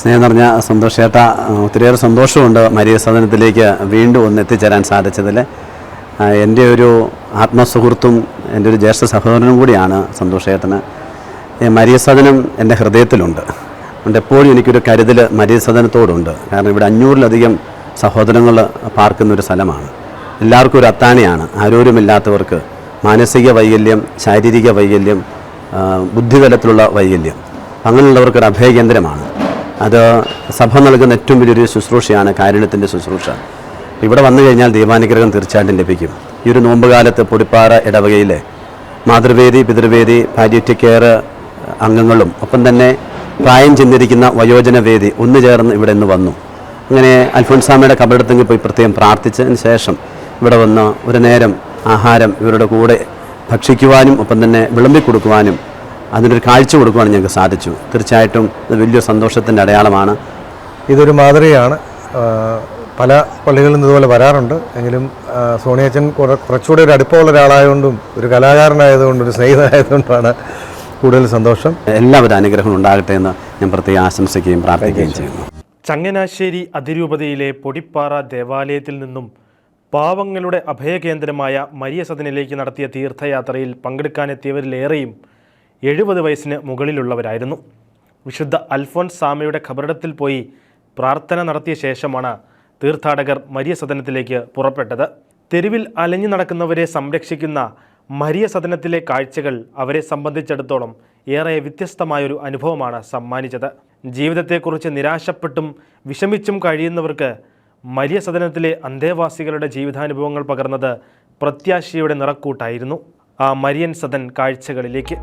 സ്നേഹം നിറഞ്ഞ സന്തോഷേട്ട, ഒത്തിരിയേറെ സന്തോഷമുണ്ട് മരിയ സദനത്തിലേക്ക് വീണ്ടും ഒന്ന് എത്തിച്ചേരാൻ സാധിച്ചതിൽ. എൻ്റെ ഒരു ആത്മസുഹൃത്തും എൻ്റെ ഒരു ജ്യേഷ്ഠ സഹോദരനും കൂടിയാണ് സന്തോഷേട്ടന്. മരിയ സദനം എൻ്റെ ഹൃദയത്തിലുണ്ട്. അതുകൊണ്ട് എപ്പോഴും എനിക്കൊരു കരുതൽ മരിയ സദനത്തോടുണ്ട്. കാരണം ഇവിടെ 500-ലധികം സഹോദരങ്ങൾ പാർക്കുന്നൊരു സ്ഥലമാണ്. എല്ലാവർക്കും ഒരു അത്താണിയാണ്. ആരോഗ്യമില്ലാത്തവർക്ക് മാനസിക വൈകല്യം, ശാരീരിക വൈകല്യം, ബുദ്ധിതലത്തിലുള്ള വൈകല്യം, അങ്ങനെയുള്ളവർക്കൊരു അഭയകേന്ദ്രമാണ്. അത് സഭ നൽകുന്ന ഏറ്റവും വലിയൊരു ശുശ്രൂഷയാണ് കാരുണ്യത്തിൻ്റെ ശുശ്രൂഷ. ഇവിടെ വന്നു കഴിഞ്ഞാൽ ദൈവാനുഗ്രഹം തീർച്ചയായിട്ടും ലഭിക്കും. ഈ ഒരു നോമ്പുകാലത്ത് പൊടിപ്പാറ ഇടവകയിലെ മാതൃവേദി, പിതൃവേദി, പാലിയേറ്റീവ് കെയർ അംഗങ്ങളും ഒപ്പം തന്നെ പ്രായം ചെന്നിരിക്കുന്ന വയോജന വേദി ഒന്നു ചേർന്ന് ഇവിടെ നിന്ന് വന്നു. അങ്ങനെ അൽഫോൻസാമയുടെ കബറിടത്തെങ്കിൽ പോയി പ്രത്യേകം പ്രാർത്ഥിച്ചതിന് ശേഷം ഇവിടെ വന്ന് ഒരു നേരം ആഹാരം ഇവരുടെ കൂടെ ഭക്ഷിക്കുവാനും ഒപ്പം തന്നെ വിളമ്പി കൊടുക്കുവാനും അതിനൊരു കാഴ്ച കൊടുക്കുവാനും ഞങ്ങൾക്ക് സാധിച്ചു. തീർച്ചയായിട്ടും ഇത് വലിയ സന്തോഷത്തിൻ്റെ അടയാളമാണ്. ഇതൊരു മാതൃകയാണ്. പല പള്ളികളിൽ നിന്ന് ഇതുപോലെ വരാറുണ്ട്. എങ്കിലും സോണിയച്ചൻ കുറച്ചുകൂടി ഒരു അടുപ്പമുള്ള ഒരാളായതുകൊണ്ടും ഒരു കലാകാരനായതുകൊണ്ടും ഒരു സ്നേഹിതനായതുകൊണ്ടാണ് കൂടുതൽ സന്തോഷം. എല്ലാവരും അനുഗ്രഹം ഉണ്ടാകട്ടെ എന്ന് ഞാൻ പ്രത്യേകം ആശംസിക്കുകയും പ്രാർത്ഥിക്കുകയും ചെയ്യുന്നു. ചങ്ങനാശ്ശേരി അതിരൂപതയിലെ പൊടിപ്പാറ ദേവാലയത്തിൽ നിന്നും പാവങ്ങളുടെ അഭയകേന്ദ്രമായ മരിയ സദനിലേക്ക് നടത്തിയ തീർത്ഥയാത്രയിൽ പങ്കെടുക്കാനെത്തിയവരിലേറെയും 70 വയസ്സിന് മുകളിലുള്ളവരായിരുന്നു. വിശുദ്ധ അൽഫോൻസ് സാമയുടെ ഖബറിടത്തിൽ പോയി പ്രാർത്ഥന നടത്തിയ ശേഷമാണ് തീർത്ഥാടകർ മരിയ സദനത്തിലേക്ക് പുറപ്പെട്ടത്. തെരുവിൽ അലഞ്ഞു നടക്കുന്നവരെ സംരക്ഷിക്കുന്ന മരിയ സദനത്തിലെ കാഴ്ചകൾ അവരെ സംബന്ധിച്ചിടത്തോളം ഏറെ വ്യത്യസ്തമായൊരു അനുഭവമാണ് സമ്മാനിച്ചത്. ജീവിതത്തെക്കുറിച്ച് നിരാശപ്പെട്ടും വിഷമിച്ചും കഴിയുന്നവർക്ക് മരിയ സദനത്തിലെ അന്തേവാസികളുടെ ജീവിതാനുഭവങ്ങൾ പകർന്നത് പ്രത്യാശയുടെ നിറക്കൂട്ടായിരുന്നു. ആ മരിയൻ സദൻ കാഴ്ചകളിലേക്ക്